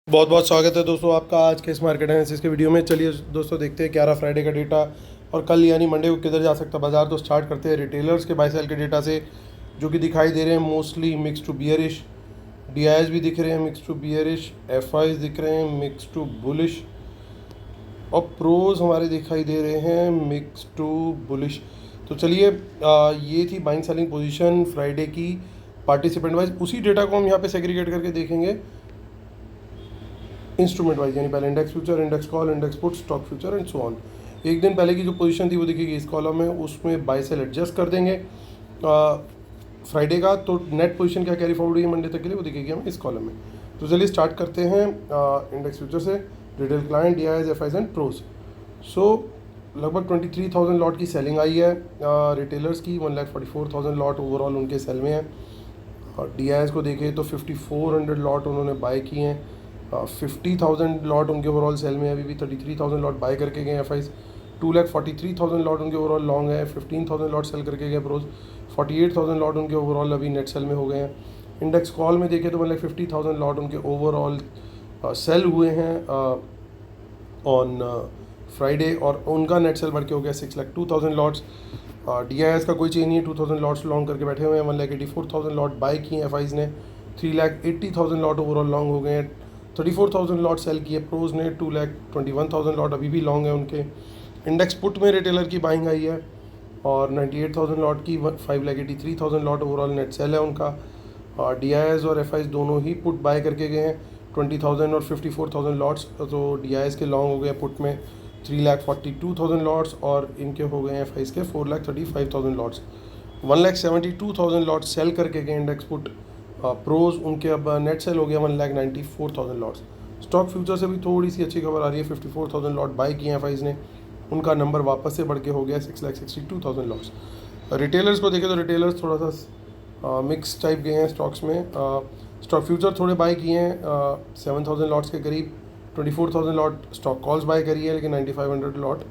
बहुत बहुत स्वागत है दोस्तों आपका आज के इस मार्केट एनालिसिस के वीडियो में। चलिए दोस्तों देखते हैं 11 फ्राइडे का डेटा और कल यानी मंडे को किधर जा सकता बाजार। तो स्टार्ट करते हैं रिटेलर्स के बाय सेल के डेटा से, जो कि दिखाई दे रहे हैं mostly mix to bearish. DIs भी दिख रहे हैं मिक्स टू बियरिश, एफआईज दिख रहे हैं मिक्स टू बुलिश और प्रोज हमारे दिखाई दे रहे हैं मिक्स टू बुलिश। तो चलिए ये थी बाइंग सेलिंग पोजीशन फ्राइडे की पार्टिसिपेंट वाइज। उसी डेटा को हम यहाँ पे सेग्रीगेट करके देखेंगे इंस्ट्रूमेंट वाइज, यानी पहले index future, index call, index put, stock future and so on. एक दिन पहले की जो पोजीशन थी वो दिखेगी इस कॉलम में, उसमें बाय सेल एडजस्ट कर देंगे फ्राइडे का। तो नेट पोजीशन क्या कैरी फॉरवर्ड हुई मंडे तक के लिए वो दिखेगी हमें इस कॉलम में। तो चलिए स्टार्ट करते हैं इंडेक्स फ्यूचर से। Retail client, DIIs, FIIs and pros. So लगभग 23,000 लॉट की सेलिंग आई है रिटेलर्स की। 1,44,000 लॉट ओवरऑल उनके सेल में है। और डीआईएस को देखें तो 5,400 लॉट उन्होंने बाय किए हैं। 50,000 लॉट उनके ओवरऑल सेल में है, अभी भी 33,000 लॉट बाय करके गए एफआईज। 2,43,000 लॉट उनके ओवरऑल लॉन्ग है, 15,000 लॉट सेल करके गए प्रोज। 48,000 लॉट उनके ओवरऑल अभी नेट सेल में हो गए हैं। इंडेक्स कॉल में देखें तो 50,000 लॉट उनके ओवरऑल सेल हुए हैं ऑन फ्राइडे, और उनका नेट सेल बढ़ के हो गया 6,02,000 लॉट्स। डीआईएस का कोई चेंज नहीं है, 2,000 लॉट्स लॉन्ग करके बैठे हुए हैं। 1,84,000 लॉट बाय किए एफआईज ने। 3,80,000 लॉट ओवरऑल लॉन्ग हो गए हैं। 34,000 लॉट सेल किए प्रोज ने। 2,21,000 लॉट अभी भी लॉन्ग है उनके। इंडेक्स पुट में रिटेलर की बाइंग आई है और 98,000 लॉट की। 5,83,000 लॉट ओवरऑल नेट सेल है उनका। डीआईएस और एफआईज दोनों ही पुट बाय करके गए हैं 20,000 और 54,000 लॉट्स। तो डीआईएस के लॉन्ग हो गए पुट में 3,42,000 लॉट्स और इनके हो गए हैं एफआईज के 4,35,000 लॉट्स। 1,72,000 लॉट्स सेल करके गए इंडेक्स पुट प्रोज उनके। अब नेट सेल हो गया 1,94,000 लॉट्स। स्टॉक फ्यूचर से भी थोड़ी सी अच्छी खबर आ रही है, 54,000 लॉट बाय किए हैं एफआईज ने, उनका नंबर वापस से बढ़ के हो गया 6,62,000 लॉट्स। रिटेलर्स को देखें तो रिटेलर्स थोड़ा सा मिक्स टाइप गए हैं स्टॉक्स में। स्टॉक फ्यूचर थोड़े बाय किए हैं 7,000 लॉट्स के करीब। 24,000 लॉट स्टॉक कॉल्स बाय करी है, लेकिन 9,500 लॉट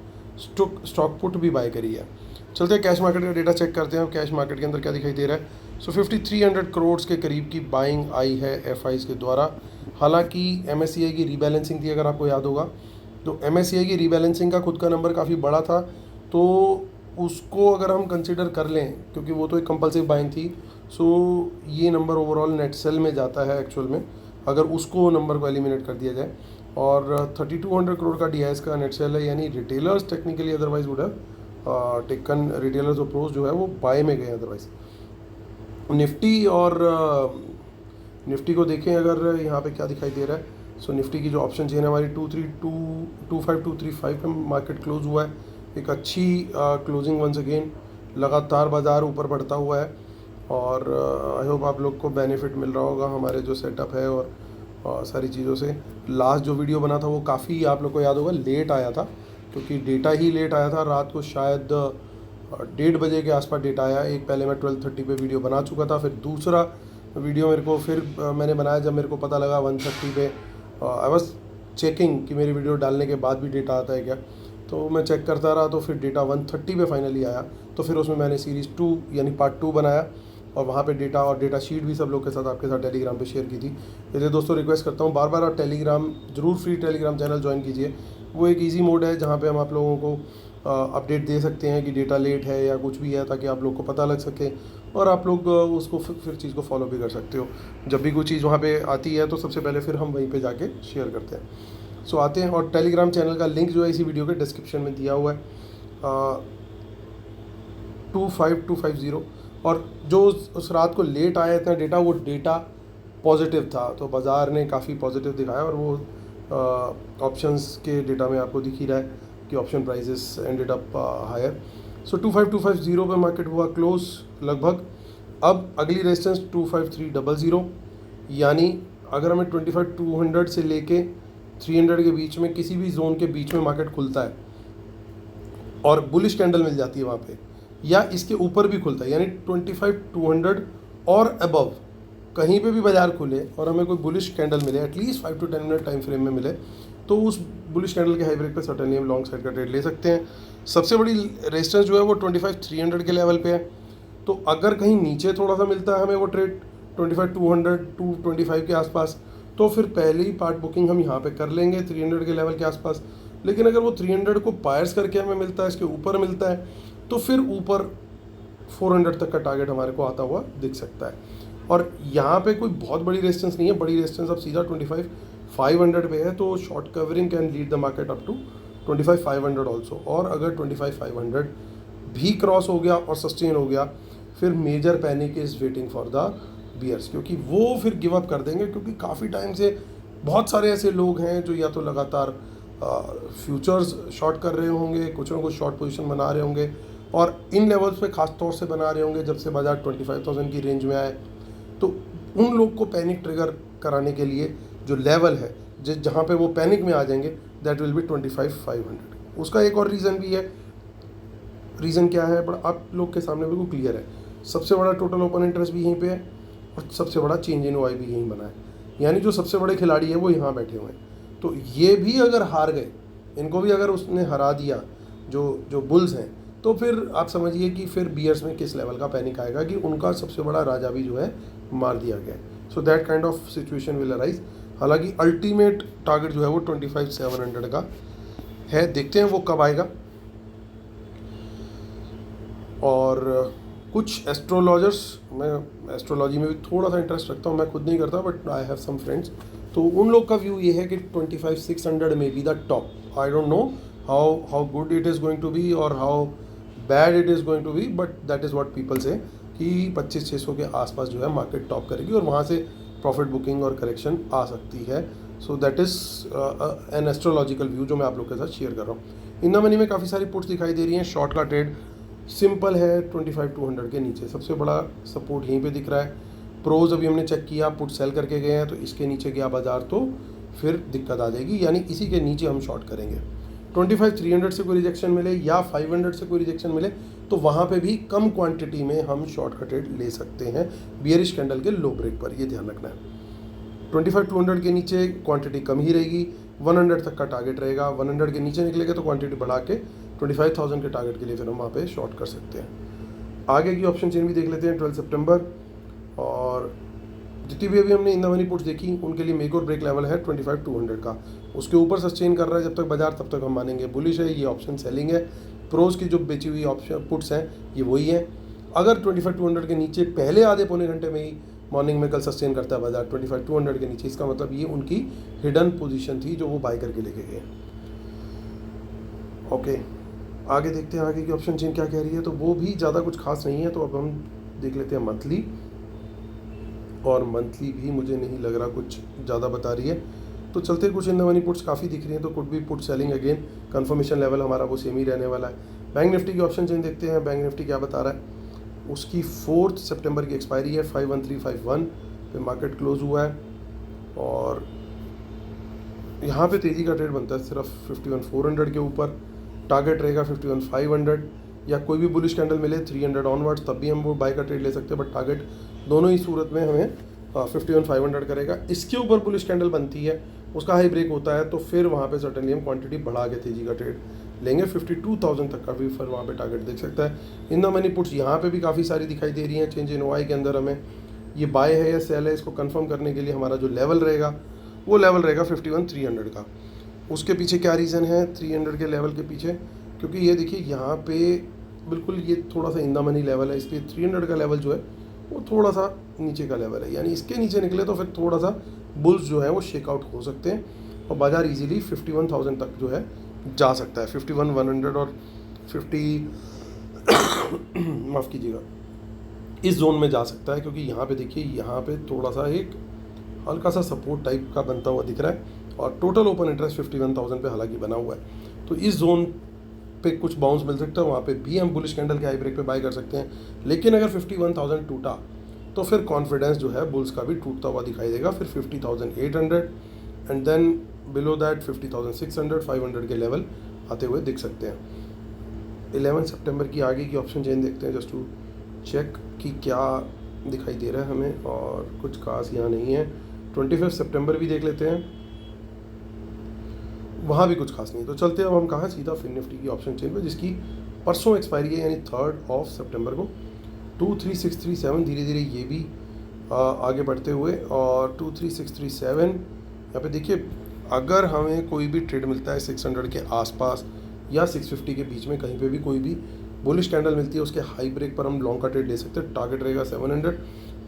स्टॉक पुट भी बाय करी है। चलते हैं कैश मार्केट का डेटा चेक करते हैं कैश मार्केट के अंदर क्या दिखाई दे रहा है। 5,300 करोड़ के करीब की बाइंग आई है एफआईज के द्वारा। हालांकि एमएससीआई की रीबैलेंसिंग थी, अगर आपको याद होगा तो एमएससीआई की रीबैलेंसिंग का खुद का नंबर काफ़ी बड़ा था, तो उसको अगर हम कंसिडर कर लें, क्योंकि वो तो एक कंपल्सिव बाइंग थी, सो ये नंबर ओवरऑल नेट सेल में जाता है एक्चुअल में, अगर उसको नंबर को एलिमिनेट कर दिया जाए। और 3,200 करोड़ का डीआईएस का नेट सेल है, यानी retailers technically otherwise would have taken, retailers और प्रोज जो है वो बाय में गए अदरवाइज। निफ्टी और निफ्टी को देखें अगर यहाँ पे क्या दिखाई दे रहा है। सो निफ्टी की जो ऑप्शन चेन है हमारी 25235 पे मार्केट क्लोज हुआ है। एक अच्छी क्लोजिंग वंस अगेन, लगातार बाजार ऊपर बढ़ता हुआ है और आई होप आप लोग को बेनिफिट मिल रहा होगा हमारे जो सेटअप है और सारी चीज़ों से। लास्ट जो वीडियो बना था वो काफ़ी आप लोग को याद होगा लेट आया था, क्योंकि डेटा ही लेट आया था। रात को शायद 1:30 बजे के आसपास डेटा आया। एक पहले मैं 12:30 पे वीडियो बना चुका था, फिर दूसरा वीडियो मेरे को फिर मैंने बनाया जब मेरे को पता लगा 1:30 पे। आई वॉज चेकिंग कि मेरी वीडियो डालने के बाद भी डेटा आता है क्या, तो मैं चेक करता रहा, तो फिर डेटा 1:30 पे फाइनली आया। तो फिर उसमें मैंने सीरीज़ 2 यानी पार्ट 2 बनाया और वहाँ पे डेटा और डेटा शीट भी सब लोग के साथ आपके साथ टेलीग्राम पे शेयर की थी। इसलिए दोस्तों रिक्वेस्ट करता हूँ बार बार आप टेलीग्राम ज़रूर फ्री टेलीग्राम चैनल ज्वाइन कीजिए। वो एक इजी मोड है जहाँ पे हम आप लोगों को अपडेट दे सकते हैं कि डेटा लेट है या कुछ भी है, ताकि आप लोग को पता लग सके और आप लोग उसको फिर चीज़ को फॉलो भी कर सकते हो। जब भी कोई चीज़ वहाँ पे आती है तो सबसे पहले फिर हम वहीं पे जाके शेयर करते हैं। सो आते हैं, और टेलीग्राम चैनल का लिंक जो है इसी वीडियो के डिस्क्रिप्शन में दिया हुआ है 25250। और जो उस रात को लेट आया इतना डेटा, वो डेटा पॉजिटिव था, तो बाज़ार ने काफ़ी पॉजिटिव दिखाया और वो ऑप्शंस के डेटा में आपको दिख ही रहा है कि option prices ended up higher. So 25250 पे मार्केट हुआ क्लोज लगभग। अब अगली रेजिस्टेंस 25300, यानी अगर हमें 25,200 से लेके 300 के बीच में किसी भी जोन के बीच में मार्केट खुलता है और बुलिश कैंडल मिल जाती है वहाँ पे, या इसके ऊपर भी खुलता है, यानी 25,200 और अबव कहीं पे भी बाजार खुले और हमें कोई बुलिश कैंडल मिले, at least 5 to 10 minute time frame में मिले, तो उस बुलिश कैंडल के हाई ब्रेक पे सर्टेनली हम लॉन्ग साइड का ट्रेड ले सकते हैं। सबसे बड़ी रेजिस्टेंस जो है वो 25,300 के लेवल पे है। तो अगर कहीं नीचे थोड़ा सा मिलता है हमें वो ट्रेड 25,200 to 25 के आसपास, तो फिर पहली पार्ट बुकिंग हम यहाँ पे कर लेंगे 300 के लेवल के आसपास। लेकिन अगर वो 300 को पायर्स करके हमें मिलता है, इसके ऊपर मिलता है, तो फिर ऊपर 400 तक का टारगेट हमारे को आता हुआ दिख सकता है। और यहाँ पे कोई बहुत बड़ी रेजिस्टेंस नहीं है, बड़ी रेजिस्टेंस अब सीधा 25,500 पे है, तो short covering can lead the market up to 25,500 also. और अगर 25,500 भी क्रॉस हो गया और सस्टेन हो गया, फिर major panic is waiting for the bears, क्योंकि वो फिर गिव अप कर देंगे, क्योंकि काफ़ी टाइम से बहुत सारे ऐसे लोग हैं जो या तो लगातार फ्यूचर्स शॉर्ट कर रहे होंगे, कुछ ना कुछ शॉर्ट पोजीशन बना रहे होंगे, और इन लेवल्स पे खास तौर से बना रहे होंगे जब से बाजार 25,000 की रेंज में आए। तो उन लोग को पैनिक ट्रिगर कराने के लिए जो लेवल है जहाँ पे वो पैनिक में आ जाएंगे, दैट विल बी 25,500। उसका एक और रीज़न भी है। रीज़न क्या है, बड़ा आप लोग के सामने बिल्कुल क्लियर है। सबसे बड़ा टोटल ओपन इंटरेस्ट भी यहीं पे है और सबसे बड़ा चेंज इन वाई भी यहीं बना है, यानी जो सबसे बड़े खिलाड़ी है वो यहाँ बैठे हुए हैं। तो ये भी अगर हार गए, इनको भी अगर उसने हरा दिया जो बुल्स हैं, तो फिर आप समझिए कि फिर बियर्स में किस लेवल का पैनिक आएगा कि उनका सबसे बड़ा राजा भी जो है मार दिया गया है। So that kind of situation will arise. हालांकि अल्टीमेट टारगेट जो है वो 25,700 का है, देखते हैं वो कब आएगा। और कुछ एस्ट्रोलॉजर्स, मैं एस्ट्रोलॉजी में भी थोड़ा सा इंटरेस्ट रखता हूँ, मैं खुद नहीं करता but I have some friends, तो उन लोग का व्यू ये है कि 25,600 में be the top. I don't know how good it is going to be और how bad it is going to be, but that is what people say कि 25,600 के आसपास जो है मार्केट टॉप करेगी और वहाँ से प्रॉफिट बुकिंग और करेक्शन आ सकती है। So that is an astrological view जो मैं आप लोग के साथ शेयर कर रहा हूँ। इन द मनी में काफ़ी सारी पुट्स दिखाई दे रही हैं। शॉर्ट का ट्रेड सिंपल है 25,200 के नीचे, सबसे बड़ा सपोर्ट यहीं पे दिख रहा है। प्रोज अभी हमने चेक किया, पुट सेल करके गए हैं, तो इसके नीचे गया बाजार तो फिर दिक्कत आ जाएगी, यानी इसी के नीचे हम शॉर्ट करेंगे। 25,300 से कोई रिजेक्शन मिले या 500 से कोई रिजेक्शन मिले तो वहाँ पे भी कम क्वांटिटी में हम शॉर्ट का ट्रेड ले सकते हैं बियरिश कैंडल के लो ब्रेक पर, ये ध्यान रखना है। 25,200 के नीचे क्वांटिटी कम ही रहेगी, 100 तक का टारगेट रहेगा। 100 के नीचे निकलेगा तो क्वांटिटी बढ़ा के 25,000 के टारगेट के लिए फिर हम वहाँ पे शॉर्ट कर सकते हैं। आगे की ऑप्शन चेन भी देख लेते हैं 12 सितंबर। और जितनी भी अभी हमने इन द मनी पुट्स देखी उनके लिए मेक और ब्रेक लेवल है 25,200 का, उसके ऊपर सस्टेन कर रहा है जब तक बाजार, तब तक हम मानेंगे बुलिश है, ये ऑप्शन सेलिंग है। प्रोज की जो बेची हुई ऑप्शन पुट्स हैं ये वही हैं। अगर 25,200 के नीचे पहले आधे पौने घंटे में ही मॉर्निंग में कल सस्टेन करता है बाजार 25,200 के नीचे, इसका मतलब ये उनकी हिडन पोजीशन थी जो वो बाय करके लेके गए। ओके, आगे देखते हैं आगे की ऑप्शन चेन क्या कह रही है, तो वो भी ज़्यादा कुछ खास नहीं है। तो अब हम देख लेते हैं मंथली, और मंथली भी मुझे नहीं लग रहा कुछ ज़्यादा बता रही है। तो चलते कुछ इन द मनी पुट्स काफ़ी दिख रही हैं, तो कुड भी put selling again, confirmation level हमारा वो सेम ही रहने वाला है। बैंक निफ्टी की ऑप्शन चेन देखते हैं, बैंक निफ्टी क्या बता रहा है। उसकी 4 सितंबर की एक्सपायरी है, 51351 पे मार्केट क्लोज हुआ है, और यहाँ पे तेज़ी का ट्रेड बनता है सिर्फ 51,400 के ऊपर। टारगेट रहेगा 51,500, या कोई भी बुलिश कैंडल मिले 300 ऑनवर्ड्स तब भी हम वो बाय का ट्रेड ले सकते हैं, बट टारगेट दोनों ही सूरत में हमें 51,500 करेगा। इसके ऊपर बुलिश कैंडल बनती है, उसका हाई ब्रेक होता है, तो फिर वहाँ पे सर्टेनली हम क्वांटिटी बढ़ा के तेज़ी का ट्रेड लेंगे। 52,000 तक का भी फिर वहाँ पे टारगेट देख सकता है। इन द मनी पुट्स यहाँ पे भी काफ़ी सारी दिखाई दे रही हैं। चेंज इन वाई के अंदर हमें ये बाय है या सेल है, इसको कंफर्म करने के लिए हमारा जो लेवल रहेगा वो लेवल रहेगा 51,300 का। उसके पीछे क्या रीज़न है 300 के लेवल के पीछे, क्योंकि ये देखिए यहाँ पे बिल्कुल ये थोड़ा सा इन द मनी लेवल है, इसलिए 300 का लेवल जो है वो थोड़ा सा नीचे का लेवल है, यानी इसके नीचे निकले तो फिर थोड़ा सा बुल्स जो है वो शेकआउट हो सकते हैं और बाजार इजीली 51,000 तक जो है जा सकता है। 51,100 और 50 माफ़ कीजिएगा, इस जोन में जा सकता है, क्योंकि यहाँ पे देखिए यहाँ पे थोड़ा सा एक हल्का सा सपोर्ट टाइप का बनता हुआ दिख रहा है, और टोटल ओपन इंटरेस्ट 51,000 पे हालांकि बना हुआ है। तो इस जोन पे कुछ बाउंस मिल सकता है, वहाँ पे भी हम बुलिश कैंडल के हाई ब्रेक पे बाय कर सकते हैं। लेकिन अगर 51,000 टूटा तो फिर कॉन्फिडेंस जो है बुल्स का भी टूटता हुआ दिखाई देगा। फिर 50,800 एंड देन बिलो दैट 50,600 500 के लेवल आते हुए दिख सकते हैं। 11 सितंबर की आगे की ऑप्शन चेन देखते हैं, जस्ट टू चेक कि क्या दिखाई दे रहा है हमें, और कुछ खास यहाँ नहीं है। 25 सितंबर भी देख लेते हैं, वहाँ भी कुछ खास नहीं। तो चलते हैं अब हम कहाँ, सीधा फिन निफ्टी की ऑप्शन चेन पे, जिसकी परसों एक्सपायरी है, यानी 3 सितंबर को। 23,637 धीरे धीरे ये भी आगे बढ़ते हुए, और 23637 यहाँ पे देखिए, अगर हमें कोई भी ट्रेड मिलता है 600 के आसपास या 650 के बीच में, कहीं पे भी कोई भी बुलिश कैंडल मिलती है, उसके हाई ब्रेक पर हम लॉन्ग का ट्रेड ले सकते हैं। टारगेट रहेगा 700।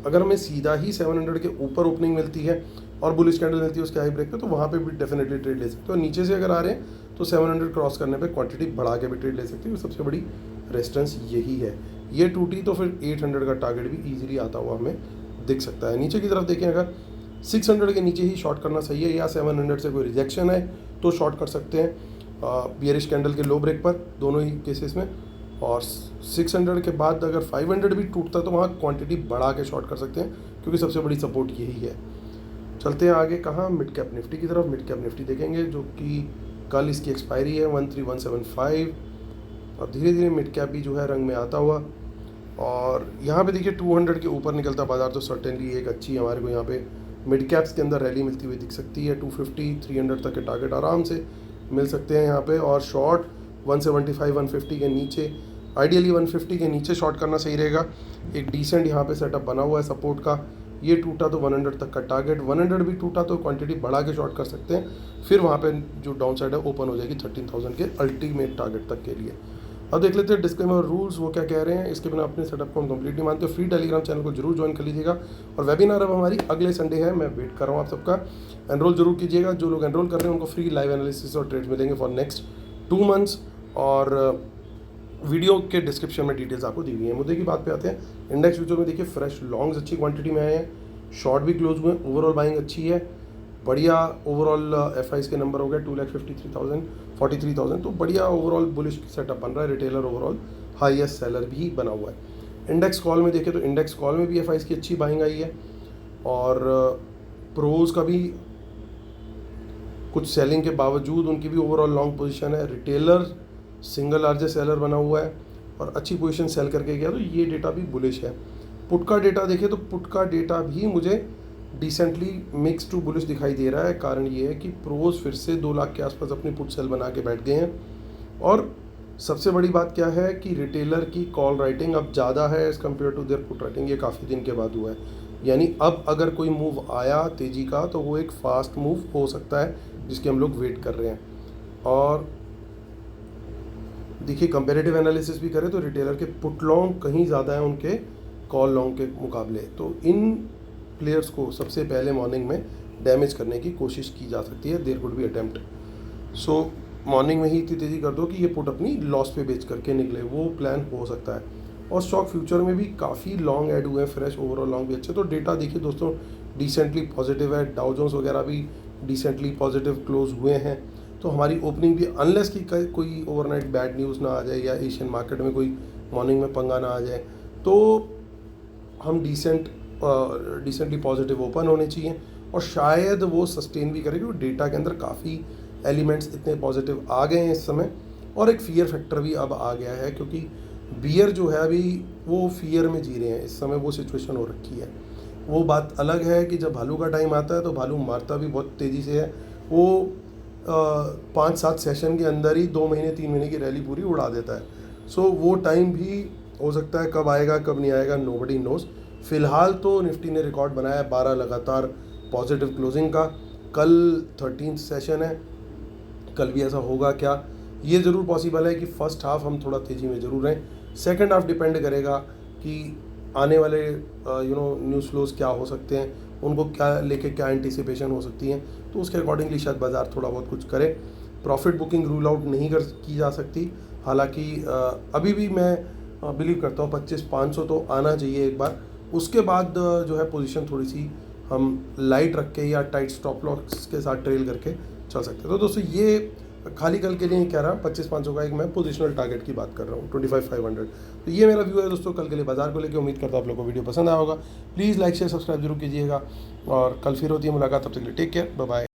अगर हमें सीधा ही 700 के ऊपर ओपनिंग मिलती है और बुलिश कैंडल मिलती है उसके हाई ब्रेक पे, तो वहाँ पे भी डेफिनेटली ट्रेड ले सकते हैं। और नीचे से अगर आ रहे हैं तो 700 क्रॉस करने पे क्वांटिटी बढ़ा के भी ट्रेड ले सकते हैं। सबसे बड़ी रेजिस्टेंस यही है। ये टूटी तो फिर 800 का टारगेट भी ईजिली आता हुआ हमें दिख सकता है। नीचे की तरफ देखें, अगर 600 के नीचे ही शॉर्ट करना सही है या 700 से कोई रिजेक्शन है तो शॉर्ट कर सकते हैं बियरिश कैंडल के लो ब्रेक पर, दोनों ही केसेस में। और 600 के बाद अगर 500 भी टूटता है तो वहाँ क्वांटिटी बढ़ा के शॉर्ट कर सकते हैं, क्योंकि सबसे बड़ी सपोर्ट यही है। चलते हैं आगे, कहाँ, मिड कैप निफ्टी की तरफ। मिड कैप निफ्टी देखेंगे, जो कि कल इसकी एक्सपायरी है 13175। और धीरे धीरे मिड कैप भी जो है रंग में आता हुआ, और यहाँ पे देखिए 200 के ऊपर निकलता बाजार तो सर्टेनली एक अच्छी हमारे को यहाँ पे मिड कैप्स के अंदर रैली मिलती हुई दिख सकती है। 250 300 तक के टारगेट आराम से मिल सकते हैं यहाँ पे। और शॉर्ट 175 150 के नीचे, आइडियली 150 के नीचे शॉर्ट करना सही रहेगा। एक डिसेंट यहाँ पे सेटअप बना हुआ है सपोर्ट का। ये टूटा तो 100 तक का टारगेट, 100 भी टूटा तो क्वांटिटी बढ़ा के शॉर्ट कर सकते हैं। फिर वहाँ पे जो डाउन साइड है ओपन हो जाएगी 13,000 के अल्टीमेट टारगेट तक के लिए। अब देख लेते हैं डिस्क्लेमर रूल्स वो क्या कह रहे हैं। इसके बिना अपने सेटअप को हम कंप्लीट नहीं मानते। फ्री टेलीग्राम चैनल को जरूर ज्वाइन कर लीजिएगा। और वेबिनार अब हमारी अगले संडे है, मैं वेट कर रहा हूँ आप सबका। एनरोल जरूर कीजिएगा। जो लोग एनरोल कर रहे हैं उनको फ्री लाइव एनालिसिस और ट्रेड्स मिलेंगे फॉर नेक्स्ट 2 मंथ्स। और वीडियो के डिस्क्रिप्शन में डिटेल्स आपको दी हुई है। मुद्दे की बात पे आते हैं। इंडेक्स फ्यूचर में देखिए फ्रेश लॉन्ग्स अच्छी क्वांटिटी में आए हैं, शॉर्ट भी क्लोज हुए हैं, ओवरऑल बाइंग अच्छी है, बढ़िया ओवरऑल एफआईज के नंबर हो गए 2,53,000 43,000, तो बढ़िया ओवरऑल बुलिश सेटअप बन रहा है। रिटेलर ओवरऑल हाईएस्ट सेलर भी बना हुआ है। इंडेक्स कॉल में देखें तो इंडेक्स कॉल में भी एफआईज की अच्छी बाइंग आई है, और प्रोज का भी कुछ सेलिंग के बावजूद उनकी भी ओवरऑल लॉन्ग पोजीशन है। रिटेलर सिंगल लार्जेस्ट सेलर बना हुआ है और अच्छी पोजीशन सेल करके गया, तो ये डेटा भी बुलिश है। पुट का डेटा देखें तो पुट का डेटा भी मुझे डिसेंटली मिक्स टू बुलिश दिखाई दे रहा है। कारण ये है कि प्रोज फिर से 2 लाख के आसपास अपनी पुट सेल बना के बैठ गए हैं। और सबसे बड़ी बात क्या है कि रिटेलर की कॉल राइटिंग अब ज़्यादा है as compare to their put writing. ये काफ़ी दिन के बाद हुआ है, यानी अब अगर कोई मूव आया तेज़ी का तो वो एक फास्ट मूव हो सकता है, जिसके हम लोग वेट कर रहे हैं। और देखिए कंपेरेटिव एनालिसिस भी करें तो रिटेलर के पुट लॉन्ग कहीं ज़्यादा है उनके कॉल लॉन्ग के मुकाबले। तो इन प्लेयर्स को सबसे पहले मॉर्निंग में डैमेज करने की कोशिश की जा सकती है। There could be attempt. So morning में ही इतनी तेज़ी कर दो कि ये पुट अपनी लॉस पे बेच करके निकले, वो प्लान हो सकता है। और स्टॉक फ्यूचर में भी काफ़ी लॉन्ग ऐड हुए हैं, फ्रेश ओवरऑल लॉन्ग भी अच्छे। तो डेटा देखिए दोस्तों डिसेंटली पॉजिटिव है। डाउ जोन्स वगैरह भी डिसेंटली पॉजिटिव क्लोज हुए हैं। तो हमारी ओपनिंग भी, अनलेस कि कोई ओवरनाइट बैड न्यूज़ ना आ जाए या एशियन मार्केट में कोई मॉर्निंग में पंगा ना आ जाए, तो हम डिसेंटली पॉजिटिव ओपन होने चाहिए। और शायद वो सस्टेन भी करेगी, क्योंकि डेटा के अंदर काफ़ी एलिमेंट्स इतने पॉजिटिव आ गए हैं इस समय। और एक फियर फैक्टर भी अब आ गया है, क्योंकि बियर जो है अभी वो फियर में जी रहे हैं इस समय, वो सिचुएशन हो रखी है। वो बात अलग है कि जब भालू का टाइम आता है तो भालू मारता भी बहुत तेज़ी से है। वो 5-7 सेशन के अंदर ही 2 महीने 3 महीने की रैली पूरी उड़ा देता है। सो वो टाइम भी हो सकता है, कब आएगा कब नहीं आएगा नोबडी नोज़। फिलहाल तो निफ्टी ने रिकॉर्ड बनाया 12 लगातार पॉजिटिव क्लोजिंग का। कल 13th सेशन है, कल भी ऐसा होगा क्या, ये ज़रूर पॉसिबल है कि फर्स्ट हाफ हम थोड़ा तेज़ी में ज़रूर रहें। सेकंड हाफ डिपेंड करेगा कि आने वाले न्यूज़ फ्लोज क्या हो सकते हैं, उनको क्या लेके क्या एंटिसिपेशन हो सकती हैं, तो उसके अकॉर्डिंगली शायद बाज़ार थोड़ा बहुत कुछ करे। प्रॉफिट बुकिंग रूल आउट नहीं की जा सकती। हालांकि अभी भी मैं बिलीव करता हूँ 25,500 तो आना चाहिए एक बार। उसके बाद जो है पोजीशन थोड़ी सी हम लाइट रख के या टाइट स्टॉप लॉस के साथ ट्रेल करके चल सकते हैं। तो दोस्तों ये खाली कल के लिए नहीं कह रहा, 25,500 का एक मैं पोजिशनल टारगेट की बात कर रहा हूँ, 25,500। तो ये मेरा व्यू है दोस्तों कल के लिए बाजार को लेकर। उम्मीद करता हूँ आप लोगों को वीडियो पसंद आया होगा। प्लीज़ लाइक शेयर सब्सक्राइब जरूर कीजिएगा, और कल फिर होती है मुलाकात। तब तक के लिए टेक केयर, बाय बाय।